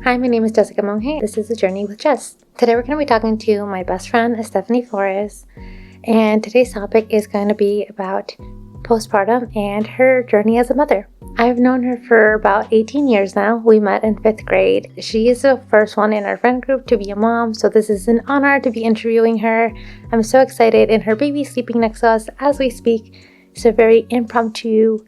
Hi, my name is Jessica Monge. This is the Journey with Jess. Today we're going to be talking to my best friend, Estefany Flores, and today's topic is going to be about postpartum and her journey as a mother. I've known her for about 18 years now. We met in 5th grade. She is the first one in our friend group to be a mom, so this is an honor to be interviewing her. I'm so excited, and her baby's sleeping next to us as we speak. It's a very impromptu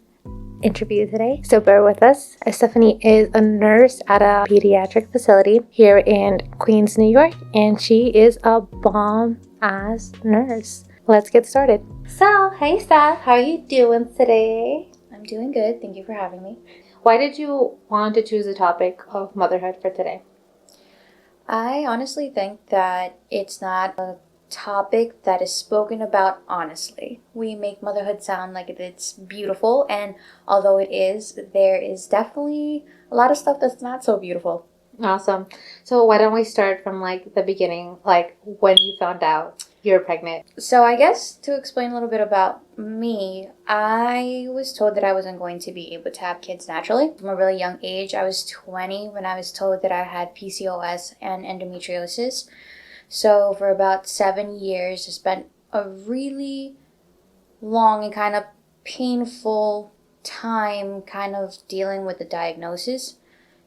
interview today, so bear with us. Estefany is a nurse at a pediatric facility here in Queens, New York, and she is a bomb-ass nurse. Let's get started. So, hey Steph, how are you doing today? I'm doing good. Thank you for having me. Why did you want to choose the topic of motherhood for today? I honestly think that it's not a topic that is spoken about honestly. We make motherhood sound like it's beautiful, and although it is, there is definitely a lot of stuff that's not so beautiful. Awesome. So why don't we start from the beginning, when you found out you're pregnant? So I guess to explain a little bit about me, I was told that I wasn't going to be able to have kids naturally. From a really young age, I was 20 when I was told that I had PCOS and endometriosis. So for about 7 years, I spent a really long and kind of painful time kind of dealing with the diagnosis.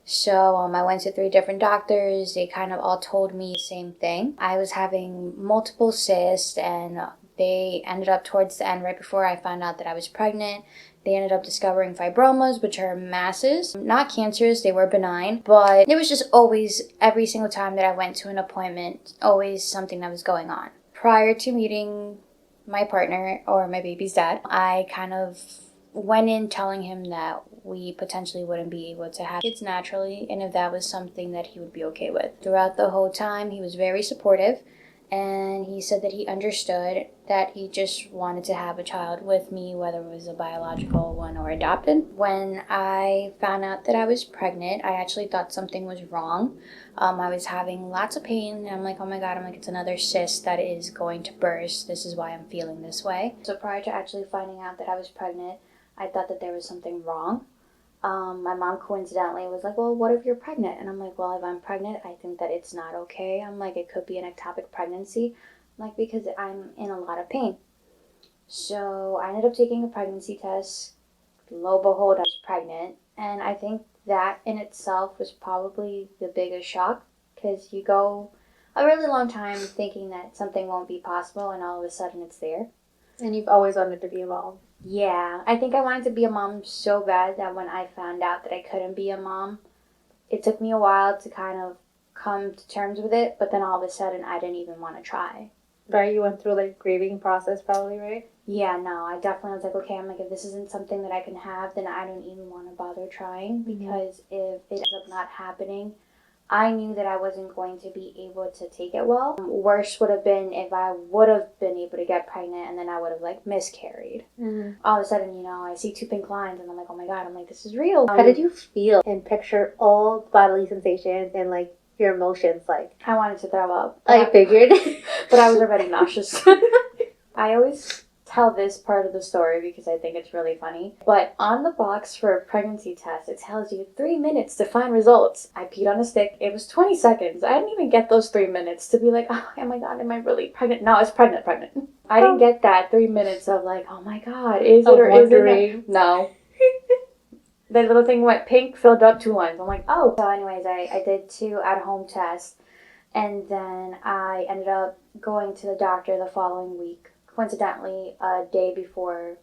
So I went to 3 different doctors. They kind of all told me the same thing. I was having multiple cysts, and they ended up towards the end, right before I found out that I was pregnant, they ended up discovering fibromas, which are masses. Not cancerous, they were benign, but it was just always, every single time that I went to an appointment, always something that was going on. Prior to meeting my partner, or my baby's dad, I kind of went in telling him that we potentially wouldn't be able to have kids naturally, and if that was something that he would be okay with. Throughout the whole time, he was very supportive, and he said that he understood that he just wanted to have a child with me, whether it was a biological one or adopted. When I found out that I was pregnant, I actually thought something was wrong. I was having lots of pain, and I'm like, oh my god, it's another cyst that is going to burst. This is why I'm feeling this way. So prior to actually finding out that I was pregnant, I thought that there was something wrong. My mom coincidentally was like, well, what if you're pregnant? And I'm like, well, if I'm pregnant, I think that it's not okay. I'm like, it could be an ectopic pregnancy. I'm like, because I'm in a lot of pain. So I ended up taking a pregnancy test. Lo and behold, I was pregnant. And I think that in itself was probably the biggest shock, because you go a really long time thinking that something won't be possible, and all of a sudden it's there. And you've always wanted to be a mom. Yeah, I think I wanted to be a mom so bad that when I found out that I couldn't be a mom, it took me a while to kind of come to terms with it, but then all of a sudden I didn't even want to try. Right, you went through grieving process probably, right? Yeah, no, I definitely was like, okay, I'm like, if this isn't something that I can have, then I don't even want to bother trying, because if it ends up not happening, I knew that I wasn't going to be able to take it well. Worse would have been if I would have been able to get pregnant and then I would have miscarried. Mm-hmm. All of a sudden, I see 2 pink lines and I'm like, oh my god, this is real. How did you feel and picture all the bodily sensations and your emotions? I wanted to throw up. I figured. But I was already nauseous. I always tell this part of the story because I think it's really funny. But on the box for a pregnancy test, it tells you 3 minutes to find results. I peed on a stick. It was 20 seconds. I didn't even get those 3 minutes to be like, oh my god, am I really pregnant? No, I was pregnant. I didn't get that 3 minutes of oh my god, is it or is it not? No. The little thing went pink, filled up 2 lines. I'm like, oh. So anyways, I did 2 at-home tests. And then I ended up going to the doctor the following week. Coincidentally, a day before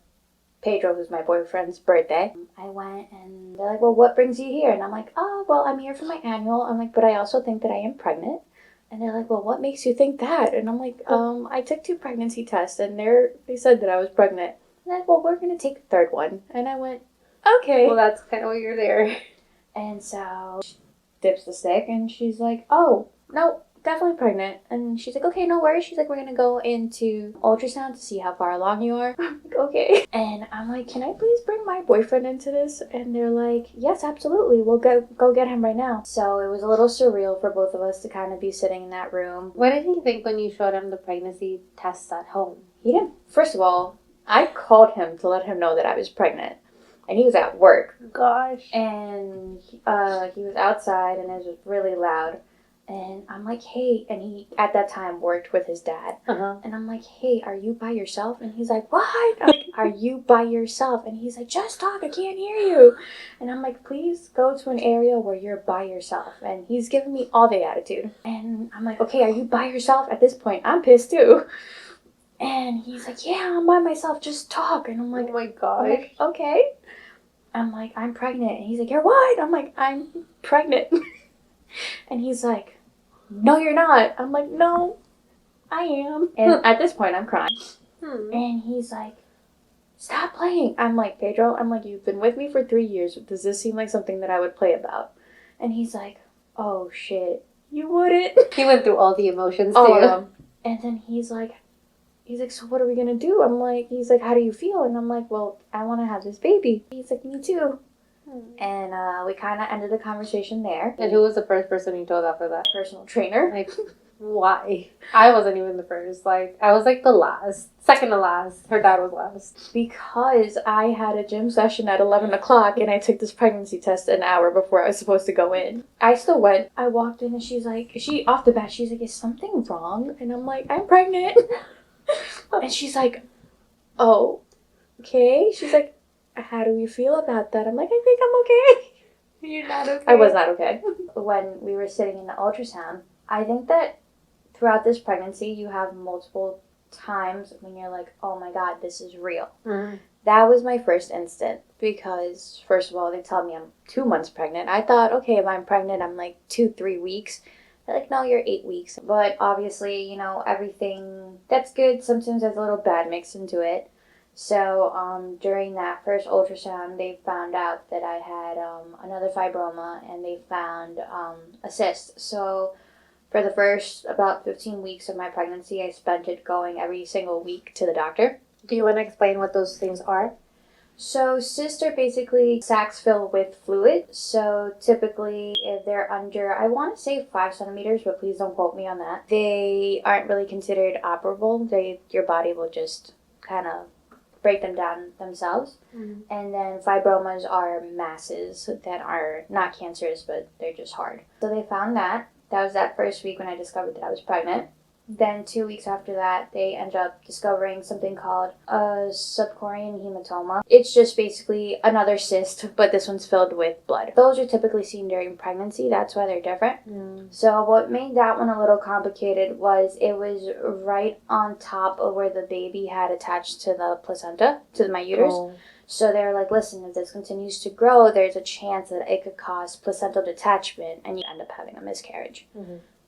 Pedro, who's my boyfriend's birthday. I went and they're like, well, what brings you here? And I'm like, oh, well, I'm here for my annual. I'm like, but I also think that I am pregnant. And they're like, well, what makes you think that? And I'm like, I took 2 pregnancy tests and they said that I was pregnant. And they're like, well, we're going to take a 3rd one. And I went, okay. Well, that's kind of why you're there. And so she dips the stick and she's like, oh, no, definitely pregnant. And she's like, okay, no worries. She's like, we're gonna go into ultrasound to see how far along you are. I'm like, okay. And I'm like, can I please bring my boyfriend into this? And they're like, yes, absolutely. We'll go get him right now. So it was a little surreal for both of us to kind of be sitting in that room. What did he think when you showed him the pregnancy tests at home? He didn't. First of all, I called him to let him know that I was pregnant. and he was at work. Gosh. And he was outside, and it was really loud. And I'm like, hey, and he at that time worked with his dad. And I'm like, hey, are you by yourself? And he's like, what? I'm like, are you by yourself? And he's like, just talk, I can't hear you. And I'm like, please go to an area where you're by yourself. And he's giving me all the attitude. And I'm like, okay, are you by yourself? At this point, I'm pissed too. And he's like, yeah, I'm by myself, just talk. And I'm like, oh my gosh. I'm like, okay. I'm like, I'm pregnant. And he's like, you're what? I'm like, I'm pregnant. And he's like, no, you're not. I'm like, no, I am. And at this point, I'm crying. And he's like, stop playing. I'm like, Pedro, I'm like, you've been with me for 3 years. Does this seem like something that I would play about? And he's like, oh, shit, you wouldn't. He went through all the emotions, all too. of them. And then he's like, so what are we going to do? He's like, how do you feel? And I'm like, well, I want to have this baby. He's like, me too. And we kind of ended the conversation there. And who was the first person you told after that? Personal trainer. Like, why? I wasn't even the first. Like, I was like the last. Second to last. Her dad was last. Because I had a gym session at 11 o'clock and I took this pregnancy test an hour before I was supposed to go in. I still went. I walked in and she's like, off the bat, she's like, is something wrong? And I'm like, I'm pregnant. And she's like, oh, okay. She's like, how do you feel about that? I'm like, I think I'm okay. You're not okay? I was not okay. When we were sitting in the ultrasound, I think that throughout this pregnancy, you have multiple times when you're like, oh my God, this is real. That was my first instant because, first of all, they tell me I'm 2 months pregnant. I thought, okay, if I'm pregnant, I'm like 2-3 weeks. They're like, no, you're 8 weeks. But obviously, everything that's good sometimes has a little bad mixed into it. So during that first ultrasound, they found out that I had another fibroma, and they found a cyst. So for the first about 15 weeks of my pregnancy, I spent it going every single week to the doctor. Do you want to explain what those things are? So cysts are basically sacs filled with fluid. So typically if they're under, I want to say 5 centimeters, but please don't quote me on that. They aren't really considered operable. Your body will just kind of break them down themselves. And then fibromas are masses that are not cancerous, but they're just hard. So they found that. That was that first week when I discovered that I was pregnant. Then 2 weeks after that, they ended up discovering something called a subchorion hematoma. It's just basically another cyst, but this one's filled with blood. Those are typically seen during pregnancy. That's why they're different. So what made that one a little complicated was it was right on top of where the baby had attached to the placenta, to my uterus. So they were like, listen, if this continues to grow, there's a chance that it could cause placental detachment and you end up having a miscarriage.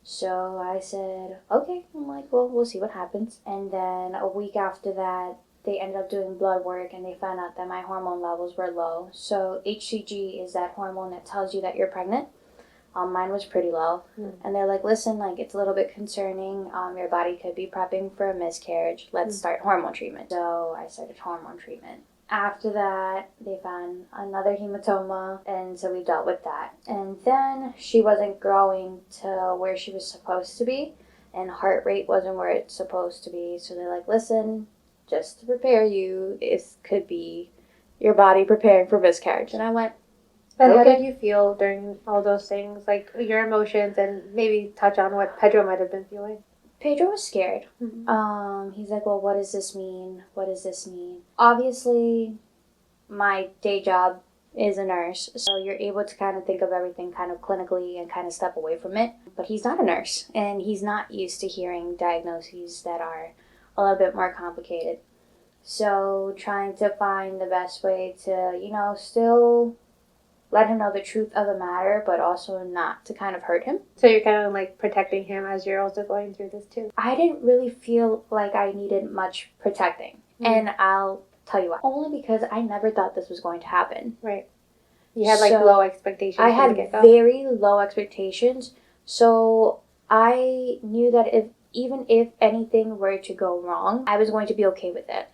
So I said, okay. I'm like, well, we'll see what happens. And then a week after that, they ended up doing blood work and they found out that my hormone levels were low. So HCG is that hormone that tells you that you're pregnant. Mine was pretty low. And they're like, listen, like, it's a little bit concerning. Your body could be prepping for a miscarriage. Let's start hormone treatment. So I started hormone treatment. After that, they found another hematoma, and so we dealt with that. And then she wasn't growing to where she was supposed to be, and heart rate wasn't where it's supposed to be. So they're like, listen, just to prepare you, this could be your body preparing for miscarriage. And I went, and how did you feel during all those things? Like, your emotions, and maybe touch on what Pedro might have been feeling. Pedro was scared. He's like, well, what does this mean? What does this mean? Obviously, my day job is a nurse, so you're able to kind of think of everything kind of clinically and kind of step away from it. But he's not a nurse, and he's not used to hearing diagnoses that are a little bit more complicated. So trying to find the best way to, still let him know the truth of the matter, but also not to kind of hurt him. So you're kind of like protecting him as you're also going through this too. I didn't really feel like I needed much protecting. And I'll tell you why. Only because I never thought this was going to happen. Right. You had like low expectations. I had very low expectations. So I knew that even if anything were to go wrong, I was going to be okay with it.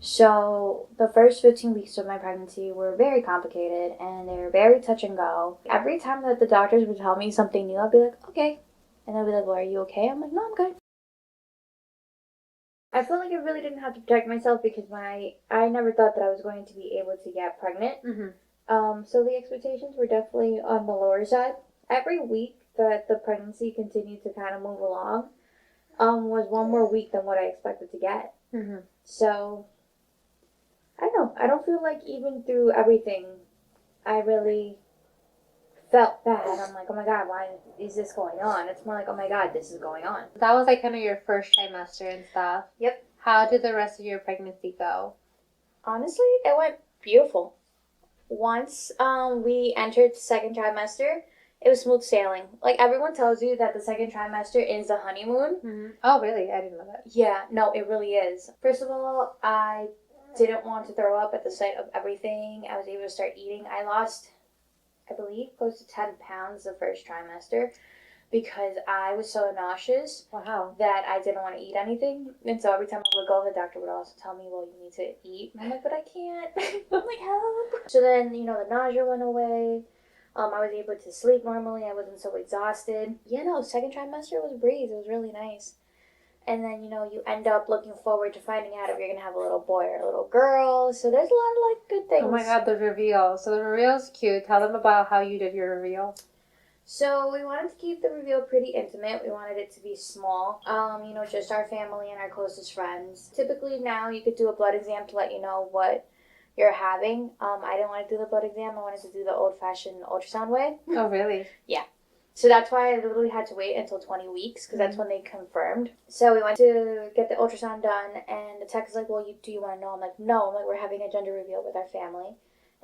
So the first 15 weeks of my pregnancy were very complicated and they were very touch and go. Every time that the doctors would tell me something new, I'd be like, okay. And they'd be like, well, are you okay? I'm like, no, I'm good. I feel like I really didn't have to protect myself because I never thought that I was going to be able to get pregnant. So the expectations were definitely on the lower side. Every week that the pregnancy continued to kind of move along, was one more week than what I expected to get. So I don't know. I don't feel like even through everything, I really felt bad. I'm like, oh my god, why is this going on? It's more like, oh my god, this is going on. That was like kind of your first trimester and stuff. Yep. How did the rest of your pregnancy go? Honestly, it went beautiful. Once we entered the second trimester, it was smooth sailing. Like, everyone tells you that the second trimester is the honeymoon. Oh, really? I didn't know that. Yeah, no, it really is. First of all, I didn't want to throw up at the sight of everything. I was able to start eating. I lost, I believe, close to 10 pounds the first trimester because I was so nauseous. Wow. That I didn't want to eat anything. And so every time I would go, the doctor would also tell me, well, you need to eat. And I'm like, but I can't. I'm like, help. So then, the nausea went away. I was able to sleep normally. I wasn't so exhausted. Yeah, no, second trimester was a breeze. It was really nice. And then, you end up looking forward to finding out if you're going to have a little boy or a little girl. So there's a lot of, good things. Oh my god, the reveal. So the reveal is cute. Tell them about how you did your reveal. So we wanted to keep the reveal pretty intimate. We wanted it to be small. Just our family and our closest friends. Typically now you could do a blood exam to let you know what you're having. I didn't want to do the blood exam. I wanted to do the old-fashioned ultrasound way. Oh, really? Yeah. So that's why I literally had to wait until 20 weeks because that's when they confirmed. So we went to get the ultrasound done and the tech is like, well, do you want to know? I'm like, no. I'm like, we're having a gender reveal with our family.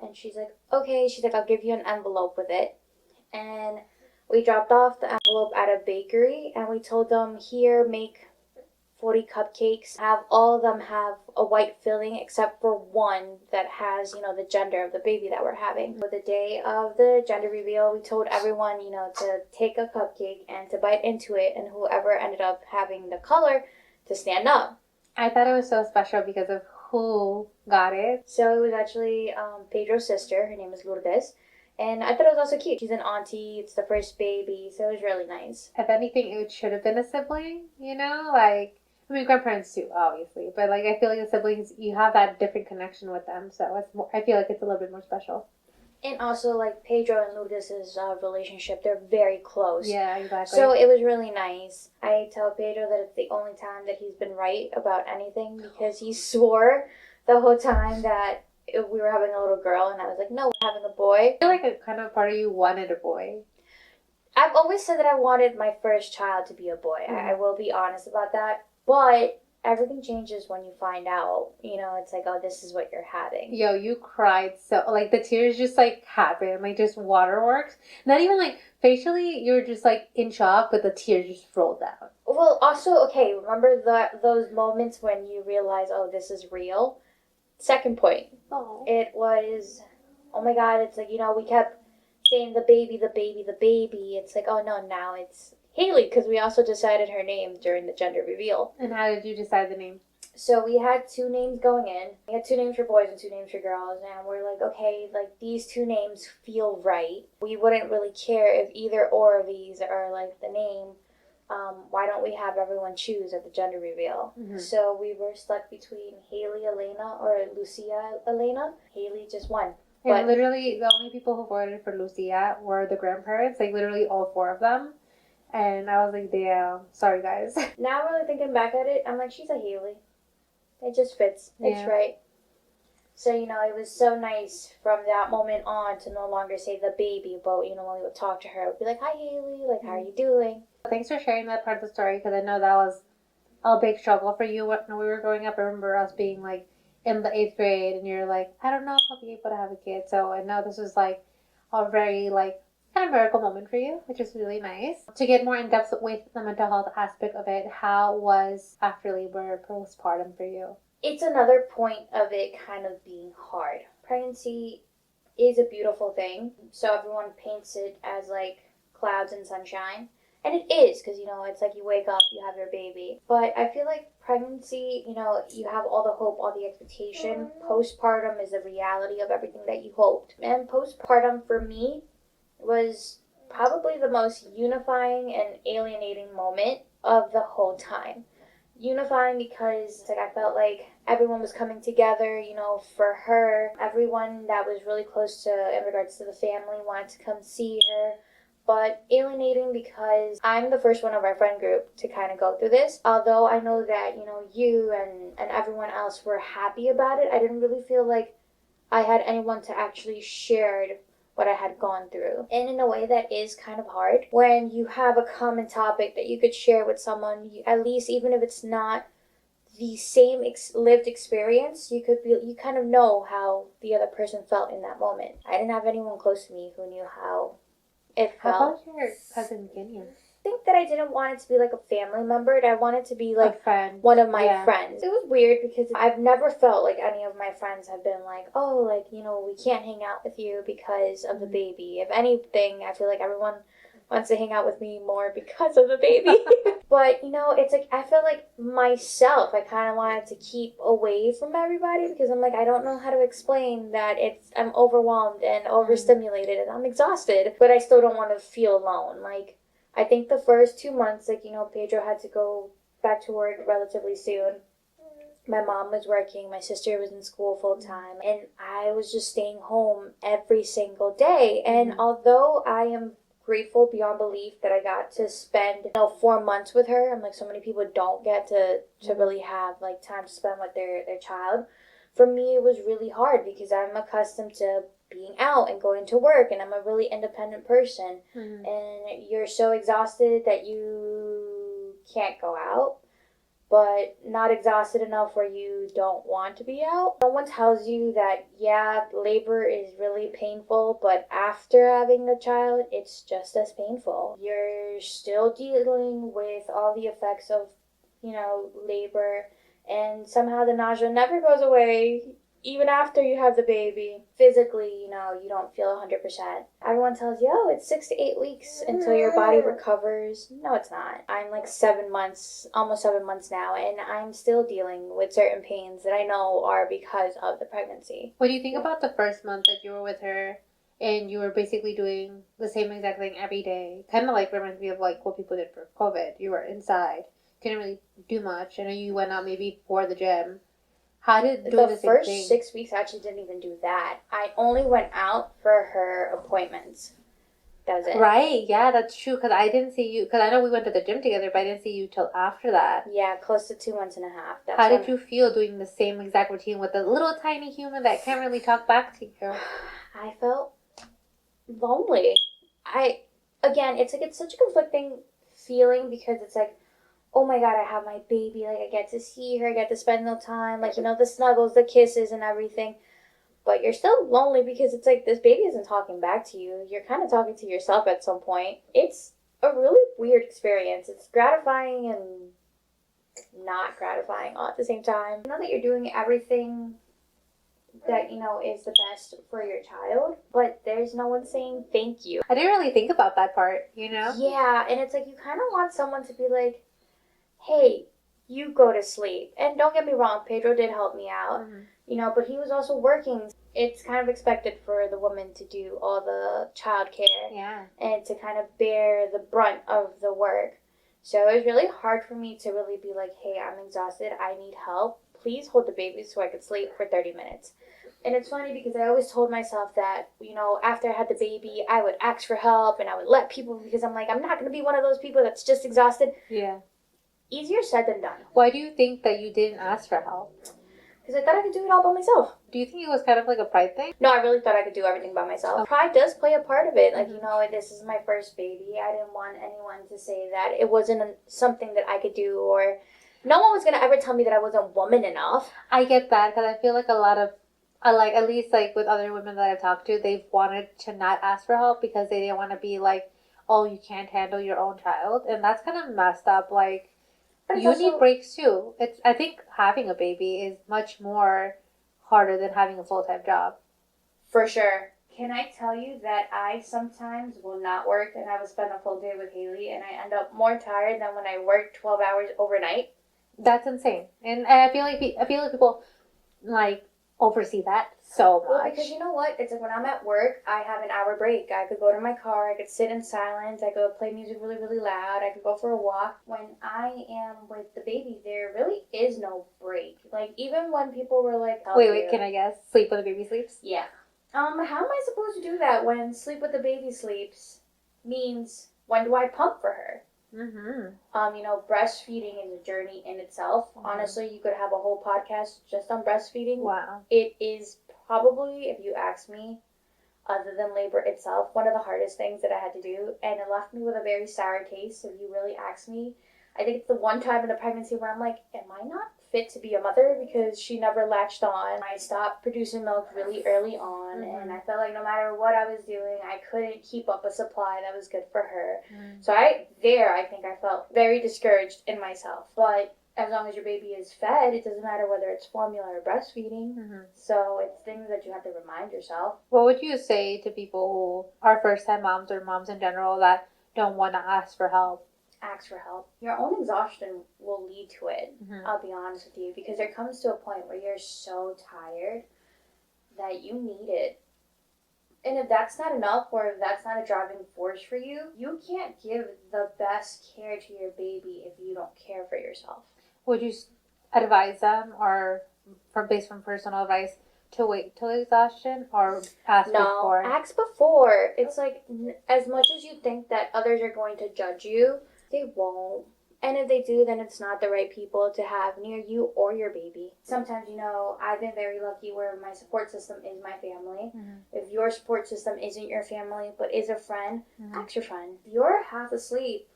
And she's like, okay. She's like, I'll give you an envelope with it. And we dropped off the envelope at a bakery and we told them, here, make 40 cupcakes. Have all of them have a white filling except for one that has, the gender of the baby that we're having. For the day of the gender reveal, we told everyone, to take a cupcake and to bite into it, and whoever ended up having the color to stand up. I thought it was so special because of who got it. So it was actually Pedro's sister. Her name is Lourdes. And I thought it was also cute. She's an auntie. It's the first baby. So it was really nice. If anything, it should have been a sibling, grandparents too, obviously. But, I feel like the siblings, you have that different connection with them. So I feel like it's a little bit more special. And also, Pedro and Lourdes' relationship, they're very close. Yeah, exactly. So it was really nice. I tell Pedro that it's the only time that he's been right about anything because he swore the whole time that we were having a little girl, and I was like, no, we're having a boy. I feel like a kind of part of you wanted a boy. I've always said that I wanted my first child to be a boy. I will be honest about that. But everything changes when you find out. It's like, oh, this is what you're having. Yo, you cried so, the tears just, happened. Just waterworks. Not even, facially, you were just, in shock, but the tears just rolled down. Well, also, okay, remember those moments when you realize, oh, this is real? Second point. Oh. It was, oh my god, it's like, we kept saying the baby, the baby, the baby. It's like, oh no, now it's Hailee, because we also decided her name during the gender reveal. And how did you decide the name? So we had 2 names going in. We had 2 names for boys and 2 names for girls, and we're like, okay, these 2 names feel right. We wouldn't really care if either or of these are the name. Why don't we have everyone choose at the gender reveal? So we were stuck between Hailee Elena or Lucia Elena. Hailee just won. And literally, the only people who voted for Lucia were the grandparents, literally all 4 of them. And I was like, damn, sorry guys. Now really thinking back at it, I'm like, she's a Hailee. It just fits. It's right. So, it was so nice from that moment on to no longer say the baby, but, when we would talk to her, it would be like, hi Hailee, how are you doing? Thanks for sharing that part of the story, because I know that was a big struggle for you when we were growing up. I remember us being, in the 8th grade, and you're like, I don't know if I'll be able to have a kid. So I know this was, a very, kind of miracle moment for you, which is really nice. To get more in depth with the mental health aspect of it, how was after labor postpartum for you? It's another point of it kind of being hard. Pregnancy is a beautiful thing, so everyone paints it as clouds and sunshine. And it is, because, it's like you wake up, you have your baby. But I feel like pregnancy, you have all the hope, all the expectation. Postpartum is the reality of everything that you hoped. And postpartum for me was probably the most unifying and alienating moment of the whole time. unifying because like I felt like everyone was coming together, you know, for her. Everyone that was really close to in regards to the family wanted to come see her. But alienating because I'm the first one of our friend group to kind of go through this. Although I know that, you know, you and everyone else were happy about it, I didn't really feel like I had anyone to actually share what I had gone through. And in a way that is kind of hard when you have a common topic that you could share with someone, at least even if it's not the same lived experience, you kind of know how the other person felt in that moment. I didn't have anyone close to me who knew how it felt. How about your cousin Guinea? I think that I didn't want it to be like a family member. I wanted to be like a friend. One of my friends. It was weird because I've never felt like any of my friends have been like, oh, like, you know, we can't hang out with you because of the baby. If anything, I feel like everyone wants to hang out with me more because of the baby. But, you know, it's like, I feel like myself, I kind of wanted to keep away from everybody because I'm like, I don't know how to explain that I'm overwhelmed and overstimulated and I'm exhausted, but I still don't want to feel alone. Like, I think the first 2 months, like, you know, Pedro had to go back to work relatively soon. My mom was working, my sister was in school full time, and I was just staying home every single day. And although I am grateful beyond belief that I got to spend 4 months with her, and like so many people don't get to really have like time to spend with their child, for me it was really hard because I'm accustomed to being out and going to work, and I'm a really independent person. And you're so exhausted that you can't go out, but not exhausted enough where you don't want to be out. No one tells you that, yeah, labor is really painful, but after having a child, it's just as painful. You're still dealing with all the effects of, you know, labor, and somehow the nausea never goes away. Even after you have the baby, physically, you know, you don't feel 100%. Everyone tells you, oh, it's 6 to 8 weeks until your body recovers. No, it's not. I'm like 7 months, almost 7 months now, and I'm still dealing with certain pains that I know are because of the pregnancy. What do you think about the first month that you were with her and you were basically doing the same exact thing every day? Kind of like reminds me of like what people did for COVID. You were inside, couldn't really do much. I know you went out maybe for the gym. How did the first 6 weeks I actually didn't even do that. I only went out for her appointments. That was it. Right, yeah, that's true. Because I didn't see you, because I know we went to the gym together, but I didn't see you till after that. Yeah, close to 2 months and a half. How did you feel doing the same exact routine with a little tiny human that can't really talk back to you? I felt lonely. Again, it's like, it's such a conflicting feeling because it's like, oh my god, I have my baby, like, I get to see her, I get to spend no time, like, you know, the snuggles, the kisses, and everything. But you're still lonely because it's like, this baby isn't talking back to you. You're kind of talking to yourself at some point. It's a really weird experience. It's gratifying and not gratifying all at the same time. You know that you're doing everything that, you know, is the best for your child, but there's no one saying thank you. I didn't really think about that part, you know? Yeah, and it's like, you kind of want someone to be like, hey, you go to sleep. And don't get me wrong, Pedro did help me out, you know, but he was also working. It's kind of expected for the woman to do all the childcare and to kind of bear the brunt of the work. So it was really hard for me to really be like, hey, I'm exhausted, I need help. Please hold the baby so I could sleep for 30 minutes. And it's funny because I always told myself that, you know, after I had the baby, I would ask for help and I would let people, because I'm like, I'm not going to be one of those people that's just exhausted. Yeah. Easier said than done. Why do you think that you didn't ask for help? Because I thought I could do it all by myself. Do you think it was kind of like a pride thing? No, I really thought I could do everything by myself. Pride does play a part of it. Like, you know, this is my first baby. I didn't want anyone to say that it wasn't something that I could do, or no one was going to ever tell me that I wasn't woman enough. I get that, because I feel like a lot of, like, at least like with other women that I've talked to, they've wanted to not ask for help because they didn't want to be like, oh, you can't handle your own child. And that's kind of messed up. Like, you need breaks too. I think having a baby is much more harder than having a full-time job. For sure. Can I tell you that I sometimes will not work and I will spend a full day with Hailee and I end up more tired than when I work 12 hours overnight? That's insane. And I feel like people like oversee that so much. Well, because you know what? It's like when I'm at work, I have an hour break. I could go to my car, I could sit in silence, I could play music really, really loud, I could go for a walk. When I am with the baby, there really is no break. Like, even when people were like, wait, can I guess? Sleep when the baby sleeps? Yeah. How am I supposed to do that when sleep with the baby sleeps means when do I pump for her? Breastfeeding is a journey in itself. Honestly, you could have a whole podcast just on breastfeeding. Wow. It is probably, if you ask me, other than labor itself, one of the hardest things that I had to do, and it left me with a very sour taste. If you really ask me, I think it's the one time in a pregnancy where I'm like, am I not fit to be a mother, because she never latched on. I stopped producing milk really early on, and I felt like no matter what I was doing, I couldn't keep up a supply that was good for her. So I think I felt very discouraged in myself. But as long as your baby is fed, it doesn't matter whether it's formula or breastfeeding. So it's things that you have to remind yourself. What would you say to people who are first-time moms or moms in general that don't want to ask for help? Ask for help. Your own exhaustion will lead to it. I'll be honest with you, because there comes to a point where you're so tired that you need it. And if that's not enough, or if that's not a driving force for you, you can't give the best care to your baby if you don't care for yourself. Would you advise them, or based from personal advice, to wait till exhaustion, or ask before? No, ask before. It's like, as much as you think that others are going to judge you, they won't. And if they do, then it's not the right people to have near you or your baby. Sometimes, I've been very lucky where my support system is my family. If your support system isn't your family, but is a friend, ask your friend. If you're half asleep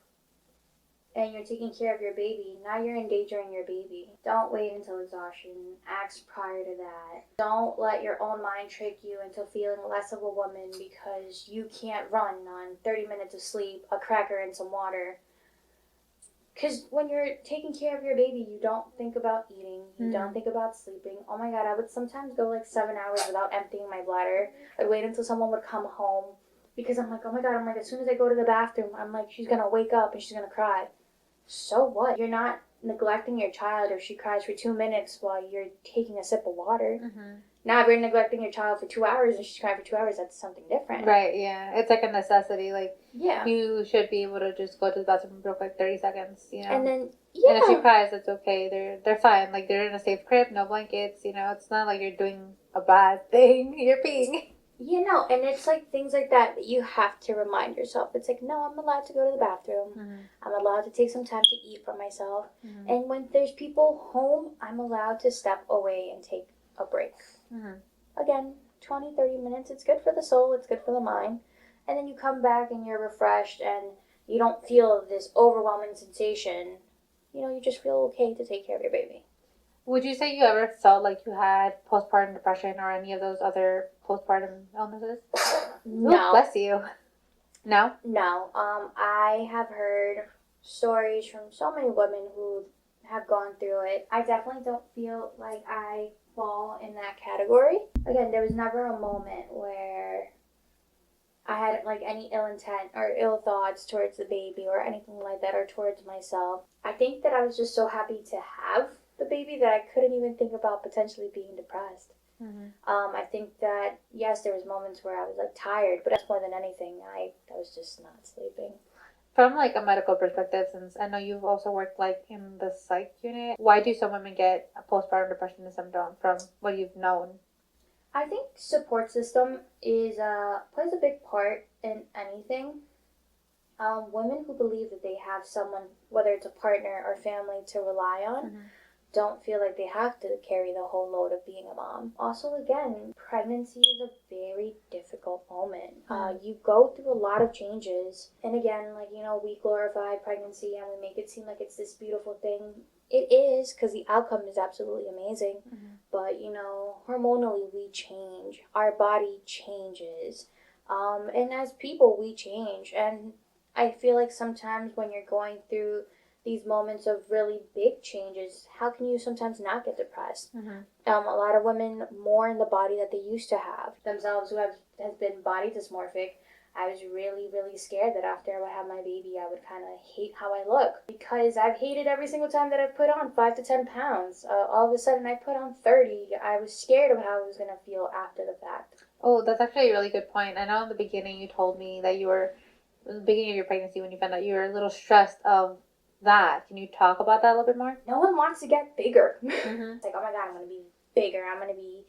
and you're taking care of your baby, now you're endangering your baby. Don't wait until exhaustion. Ask prior to that. Don't let your own mind trick you into feeling less of a woman because you can't run on 30 minutes of sleep, a cracker, and some water. Because when you're taking care of your baby, you don't think about eating. You don't think about sleeping. Oh my God, I would sometimes go like 7 hours without emptying my bladder. I'd wait until someone would come home because I'm like, oh my God, as soon as I go to the bathroom, I'm like, she's going to wake up and she's going to cry. So what? You're not neglecting your child if she cries for 2 minutes while you're taking a sip of water. Now, if you're neglecting your child for 2 hours and she's crying for 2 hours, that's something different. Right, yeah. It's like a necessity. Like, yeah, you should be able to just go to the bathroom real quick, 30 seconds, And then, And if she cries, it's okay. They're fine. Like, they're in a safe crib, no blankets, It's not like you're doing a bad thing. You're peeing. And it's like things like that you have to remind yourself. It's like, no, I'm allowed to go to the bathroom. I'm allowed to take some time to eat for myself. And when there's people home, I'm allowed to step away and take a break. Again, 20, 30 minutes. It's good for the soul. It's good for the mind. And then you come back and you're refreshed and you don't feel this overwhelming sensation. You just feel okay to take care of your baby. Would you say you ever felt like you had postpartum depression or any of those other postpartum illnesses? No. Ooh, bless you. No? No. I have heard stories from so many women who have gone through it. I definitely don't feel like I fall in that category. Again, there was never a moment where I had like any ill intent or ill thoughts towards the baby or anything like that, or towards myself. I think that I was just so happy to have the baby that I couldn't even think about potentially being depressed. I think that, yes, there was moments where I was like tired, but that's more than anything. I was just not sleeping. From like a medical perspective, since I know you've also worked like in the psych unit, why do some women get a postpartum depression symptom from what you've known? I think support system is plays a big part in anything. Women who believe that they have someone, whether it's a partner or family, to rely on, don't feel like they have to carry the whole load of being a mom. Also, again, pregnancy is a very difficult moment. You go through a lot of changes. And again, we glorify pregnancy and we make it seem like it's this beautiful thing. It is, because the outcome is absolutely amazing. But, hormonally we change. Our body changes. And as people, we change. And I feel like sometimes when you're going through these moments of really big changes, how can you sometimes not get depressed? A lot of women mourn the body that they used to have themselves, who has been body dysmorphic. I was really, really scared that after I would have my baby, I would kind of hate how I look. Because I've hated every single time that I've put on 5 to 10 pounds. All of a sudden, I put on 30. I was scared of how I was going to feel after the fact. Oh, that's actually a really good point. I know in the beginning you told me that you were, in the beginning of your pregnancy, when you found out, you were a little stressed of that. Can you talk about that a little bit more? No one wants to get bigger. Mm-hmm. It's like, oh my God, I'm going to be bigger. I'm going to be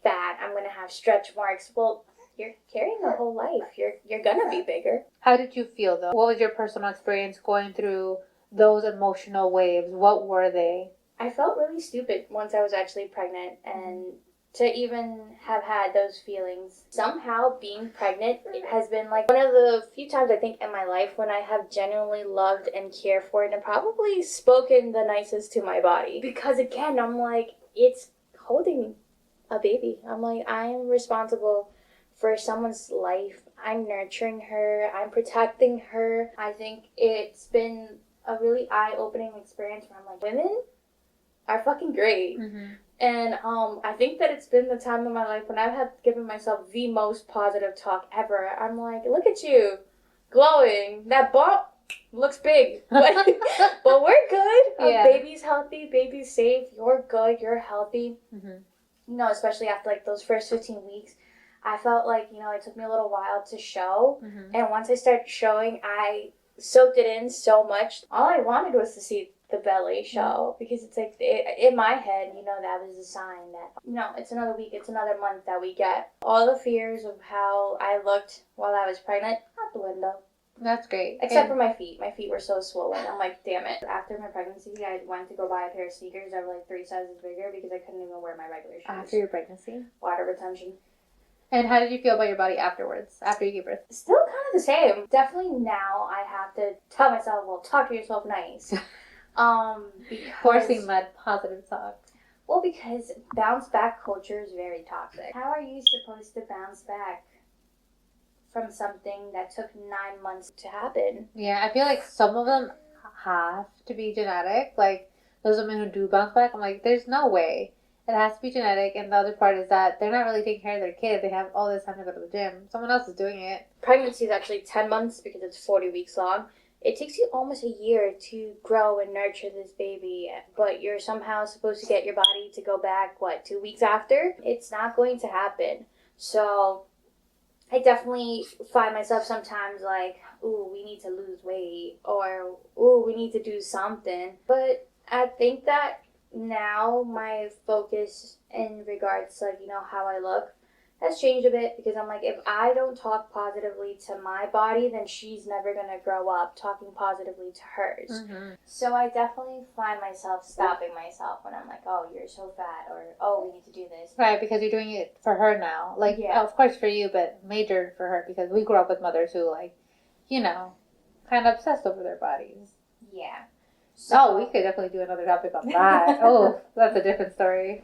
fat. I'm going to have stretch marks. Well, you're carrying a whole life. You're going to be bigger. How did you feel, though? What was your personal experience going through those emotional waves? What were they? I felt really stupid once I was actually pregnant, and to even have had those feelings. Somehow being pregnant has been like one of the few times I think in my life when I have genuinely loved and cared for it and probably spoken the nicest to my body. Because again, I'm like, it's holding a baby. I'm like, I'm responsible for someone's life. I'm nurturing her. I'm protecting her. I think it's been a really eye-opening experience where I'm like, women are fucking great. Mm-hmm. And I think that it's been the time in my life when I have given myself the most positive talk ever. I'm like, look at you, glowing. That bump looks big, but we're good. Yeah. Baby's healthy, baby's safe. You're good, you're healthy. Mm-hmm. You know, especially after like those first 15 weeks, I felt like, you know, it took me a little while to show. Mm-hmm. And once I started showing, I soaked it in so much. All I wanted was to see the belly show, because it's like in my head, you know, that was a sign that, you know, it's another week, it's another month that we get. All the fears of how I looked while I was pregnant out the window. That's great. Except for my feet. My feet were so swollen. I'm like, damn it. After my pregnancy, I went to go buy a pair of sneakers that were like 3 sizes bigger because I couldn't even wear my regular shoes. After your pregnancy? Water retention. And how did you feel about your body afterwards, after you gave birth? Still kind of the same. Definitely now I have to tell myself, well, talk to yourself nice. Because, Forcing that positive talk. well, because bounce back culture is very toxic. How are you supposed to bounce back from something that took 9 months to happen? Yeah, I feel like some of them have to be genetic. Like, those women who do bounce back, I'm like, there's no way. It has to be genetic. And the other part is that they're not really taking care of their kid. They have all this time to go to the gym. Someone else is doing it. Pregnancy is actually 10 months because it's 40 weeks long. It takes you almost a year to grow and nurture this baby, but you're somehow supposed to get your body to go back, 2 weeks after? It's not going to happen. So I definitely find myself sometimes like, ooh, we need to lose weight, or ooh, we need to do something. But I think that now my focus in regards to, like, you know, how I look has changed a bit, because I'm like, if I don't talk positively to my body, then she's never going to grow up talking positively to hers. Mm-hmm. So I definitely find myself stopping myself when I'm like, oh, you're so fat, or oh, we need to do this. Right, because you're doing it for her now. Like, Yeah. of course for you, but major for her, because we grew up with mothers who, like, you know, kind of obsessed over their bodies. Yeah. So we could definitely do another topic on that. Oh, that's a different story.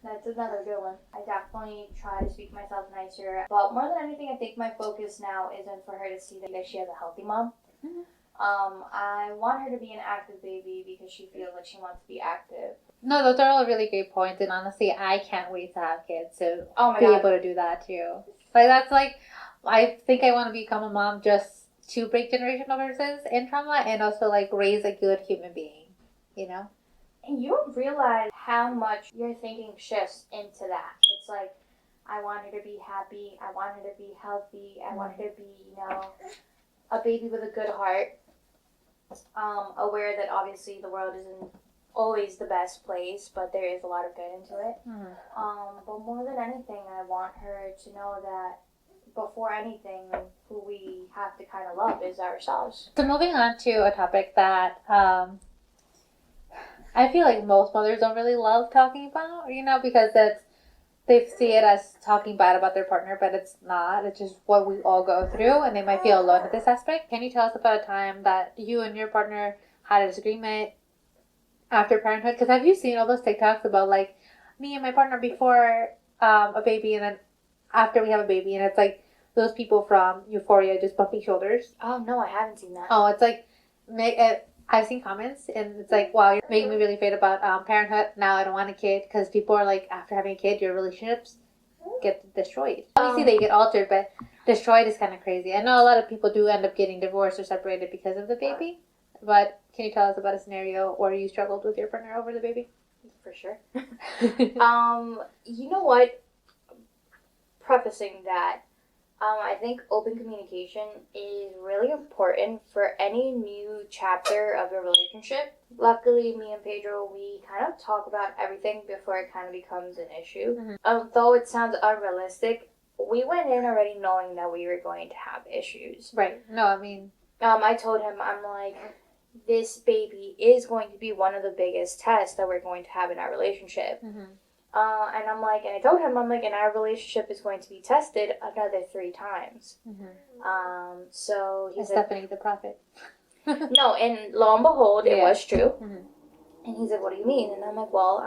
That's another good one. I definitely try to speak myself nicer. But more than anything, I think my focus now isn't for her to see that she has a healthy mom. Mm-hmm. I want her to be an active baby because she feels like she wants to be active. No, those are all really great points. And honestly, I can't wait to have kids to be able to do that too. Like, that's like, I think I want to become a mom just to break generational curses and trauma, and also, like, raise a good human being, you know? And you don't realize how much your thinking shifts into that. It's like, I want her to be happy. I want her to be healthy. I want her to be, you know, a baby with a good heart. Aware that obviously the world isn't always the best place, but there is a lot of good into it. Mm-hmm. But more than anything, I want her to know that before anything, who we have to kind of love is ourselves. So moving on to a topic that I feel like most mothers don't really love talking about, you know, because they see it as talking bad about their partner, but it's not. It's just what we all go through, and they might feel alone at this aspect. Can you tell us about a time that you and your partner had a disagreement after parenthood? Because have you seen all those TikToks about, like, me and my partner before a baby, and then after we have a baby, and it's like those people from Euphoria just bumping shoulders? Oh, no, I haven't seen that. Oh, it's like, I've seen comments, and it's like, wow, you're making me really afraid about parenthood. Now I don't want a kid, because people are like, after having a kid, your relationships get destroyed. Obviously, they get altered, but destroyed is kind of crazy. I know a lot of people do end up getting divorced or separated because of the baby, but can you tell us about a scenario where you struggled with your partner over the baby? For sure. You know what? Prefacing that, I think open communication is really important for any new chapter of a relationship. Luckily, me and Pedro, we kind of talk about everything before it kind of becomes an issue. Mm-hmm. Although it sounds unrealistic, we went in already knowing that we were going to have issues. Right. No, I mean... I told him, I'm like, this baby is going to be one of the biggest tests that we're going to have in our relationship. Mm-hmm. And I'm like, and I told him, I'm like, and our relationship is going to be tested another 3 times. Mm-hmm. So he's Estefany, like, the prophet. no, and lo and behold, it was true. Mm-hmm. And he's like, what do you mean? And I'm like, well,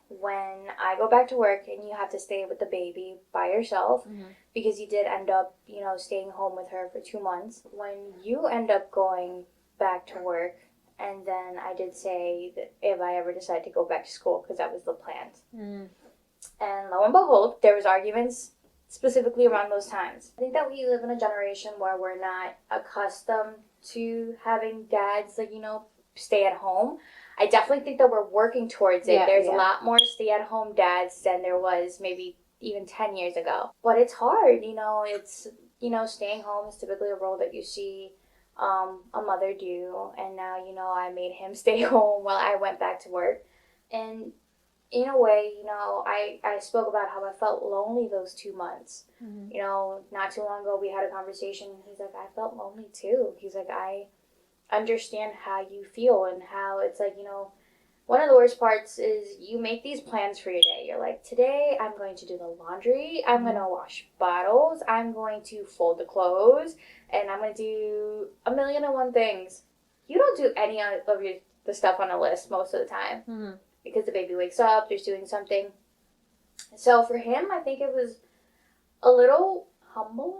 when I go back to work and you have to stay with the baby by yourself, because you did end up, staying home with her for 2 months, when you end up going back to work, and then I did say that if I ever decide to go back to school, because that was the plan. And lo and behold, there was arguments specifically around those times. I think that we live in a generation where we're not accustomed to having dads, stay at home. I definitely think that we're working towards it. There's a lot more stay-at-home dads than there was maybe even 10 years ago. But it's hard, it's, staying home is typically a role that you see a mother do. And now, I made him stay home while I went back to work. And in a way, I spoke about how I felt lonely those 2 months. Not too long ago, we had a conversation. He's like, I felt lonely too. He's like, I understand how you feel and how it's like, one of the worst parts is you make these plans for your day. You're like, today I'm going to do the laundry, I'm going to wash bottles, I'm going to fold the clothes, and I'm going to do 1,000,001 things. You don't do any of the stuff on a list most of the time because the baby wakes up, there's doing something. So for him, I think it was a little humbling.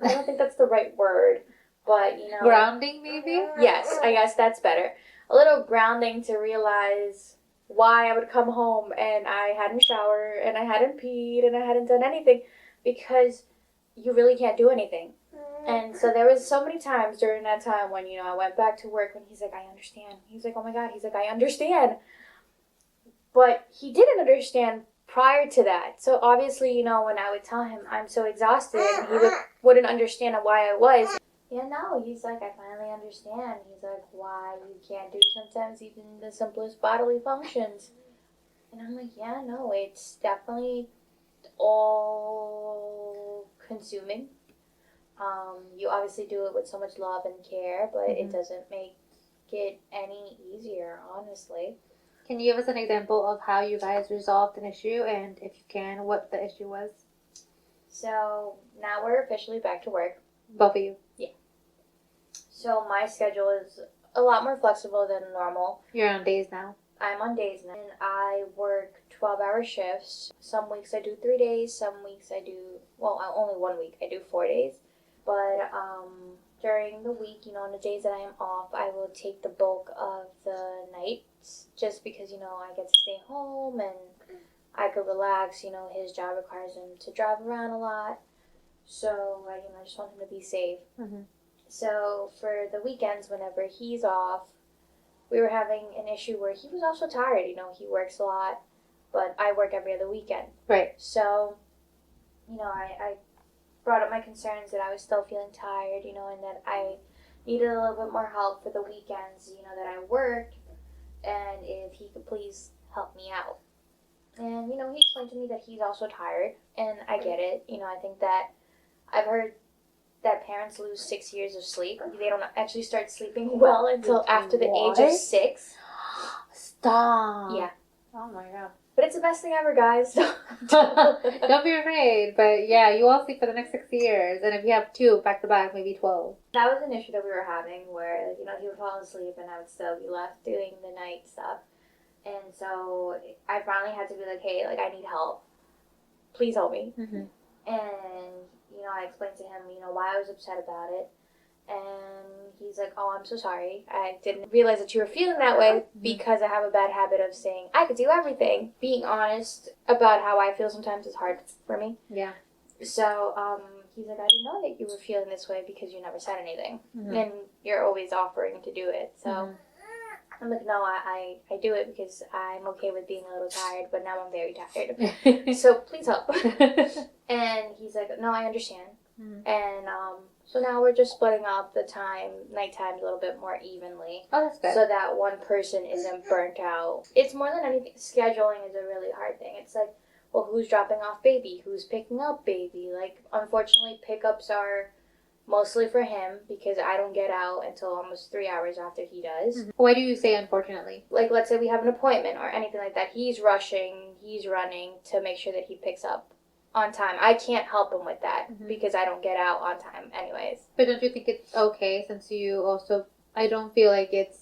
I don't think that's the right word. But, grounding, maybe? Yes, I guess that's better. A little grounding to realize why I would come home and I hadn't showered and I hadn't peed and I hadn't done anything, because you really can't do anything. And so there was so many times during that time when, I went back to work when he's like, I understand. He's like, oh my God. He's like, I understand. But he didn't understand prior to that. So obviously, when I would tell him I'm so exhausted, he wouldn't understand why I was. Yeah, no, he's like, I finally understand. He's like, why you can't do sometimes even the simplest bodily functions. And I'm like, yeah, no, it's definitely all consuming. You obviously do it with so much love and care, but it doesn't make it any easier, honestly. Can you give us an example of how you guys resolved an issue, and if you can, what the issue was? So now we're officially back to work. Both of you? Yeah. So my schedule is a lot more flexible than normal. You're on days now? I'm on days now. And I work 12-hour shifts. Some weeks I do 3 days. Some weeks I do, only 1 week I do 4 days. But during the week, on the days that I am off, I will take the bulk of the nights just because, I get to stay home and I could relax. His job requires him to drive around a lot. So, I just want him to be safe. So, for the weekends, whenever he's off, we were having an issue where he was also tired. He works a lot, but I work every other weekend. Right. So, I brought up my concerns that I was still feeling tired, and that I needed a little bit more help for the weekends, that I worked, and if he could please help me out. And, he explained to me that he's also tired, and I get it. I think that I've heard that parents lose 6 years of sleep. They don't actually start sleeping well until after the age of 6. Stop. Yeah. Oh my God. But it's the best thing ever, guys. Don't be afraid. But yeah, you all sleep for the next 6 years. And if you have 2 back to back, maybe 12. That was an issue that we were having where, he would fall asleep and I would still be left doing the night stuff. And so I finally had to be like, hey, I need help. Please help me. And, I explained to him, why I was upset about it. And he's like, oh, I'm so sorry. I didn't realize that you were feeling that way because I have a bad habit of saying, I could do everything. Being honest about how I feel sometimes is hard for me. Yeah. So, he's like, I didn't know that you were feeling this way because you never said anything. Mm-hmm. And you're always offering to do it. So I'm like, no, I do it because I'm okay with being a little tired, but now I'm very tired. So please help. And he's like, no, I understand. Mm-hmm. And so now we're just splitting up the nighttime a little bit more evenly. Oh, that's good. So that one person isn't burnt out. It's more than anything, scheduling is a really hard thing. It's like, well, who's dropping off baby? Who's picking up baby? Like, unfortunately, pickups are mostly for him because I don't get out until almost 3 hours after he does. Mm-hmm. Why do you say unfortunately? Like, let's say we have an appointment or anything like that. He's rushing, he's running to make sure that he picks up on time. I can't help him with that because I don't get out on time anyways. But don't you think it's okay since you also, I don't feel like it's,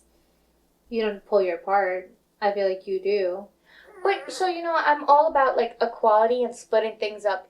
you don't pull your part. I feel like you do. But, so, you know, I'm all about, like, equality and splitting things up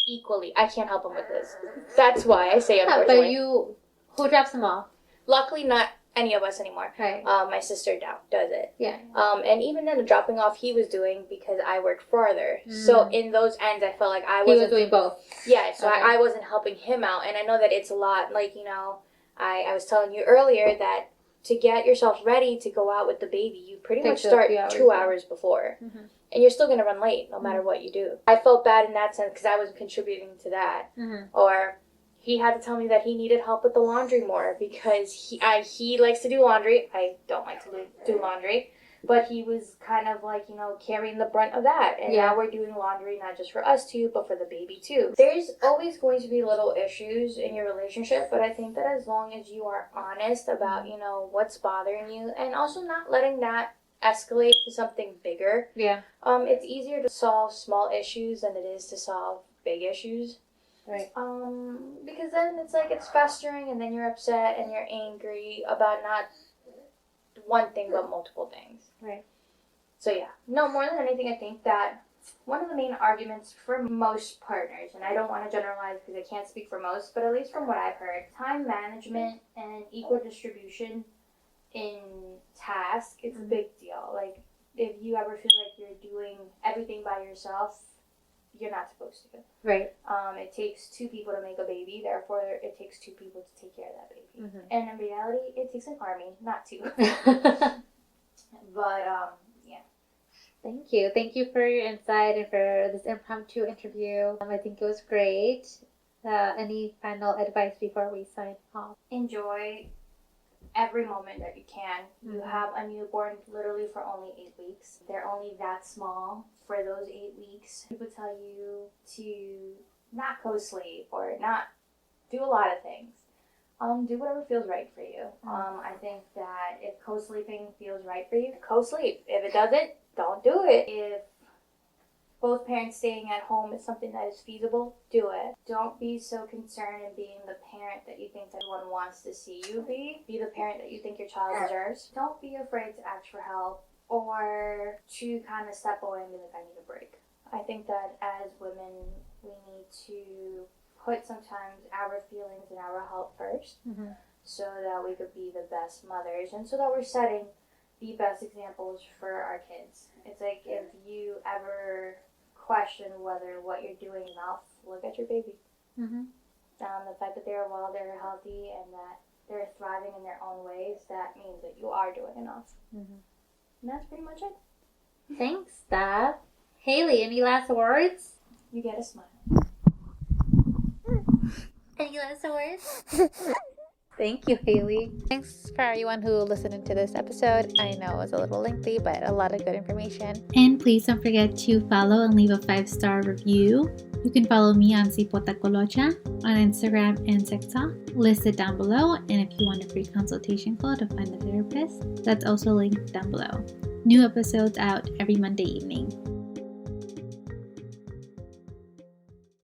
equally. I can't help him with this. That's why I say unfortunately. But who drops them off? Luckily, not any of us anymore. Right. My sister does it. Yeah. And even then, the dropping off he was doing because I worked farther. So in those ends, I felt like I wasn't... He was doing both. Yeah, so okay. I wasn't helping him out. And I know that it's a lot, like, you know, I was telling you earlier that to get yourself ready to go out with the baby, you pretty much start 2 hours before. Mm-hmm. And you're still going to run late no matter what you do. I felt bad in that sense because I was contributing to that. Mm-hmm. Or he had to tell me that he needed help with the laundry more because he likes to do laundry. I don't like to do laundry. But he was kind of like, you know, carrying the brunt of that. And now we're doing laundry not just for us two, but for the baby too. There's always going to be little issues in your relationship, but I think that as long as you are honest about, you know, what's bothering you and also not letting that escalate to something bigger. Yeah. It's easier to solve small issues than it is to solve big issues. Right. Because then it's like it's festering and then you're upset and you're angry about not one thing but multiple things. Right. So yeah. No, more than anything, I think that one of the main arguments for most partners, and I don't want to generalize because I can't speak for most, but at least from what I've heard, time management and equal distribution in task, it's a big deal. Like, if you ever feel like you're doing everything by yourself, you're not supposed to. Right. It takes two people to make a baby, therefore it takes two people to take care of that baby. Mm-hmm. And in reality, it takes an army, not two. But, yeah. Thank you. Thank you for your insight and for this impromptu interview. I think it was great. Any final advice before we sign off? Enjoy every moment that you can. You have a newborn literally for only 8 weeks. They're only that small for those 8 weeks. People tell you to not co-sleep or not do a lot of things. Do whatever feels right for you. I think that if co-sleeping feels right for you, co-sleep. If it doesn't, don't do it. If both parents staying at home is something that is feasible, do it. Don't be so concerned in being the parent that you think that everyone wants to see you be. Be the parent that you think your child deserves. Don't be afraid to ask for help or to kind of step away and be like, I need a break. I think that as women, we need to put sometimes our feelings and our health first so that we could be the best mothers and so that we're setting the best examples for our kids. It's like if you ever question whether what you're doing enough, look at your baby. The fact that they're well, they're healthy, and that they're thriving in their own ways, that means that you are doing enough. And that's pretty much it. Thanks, Steph. Hailee, any last words? You get a smile. Any last words? Thank you, Hailee. Thanks for everyone who listened to this episode. I know it was a little lengthy, but a lot of good information. And please don't forget to follow and leave a 5-star review. You can follow me on Cipota Colocha on Instagram and TikTok, listed down below. And if you want a free consultation call to find a therapist, that's also linked down below. New episodes out every Monday evening.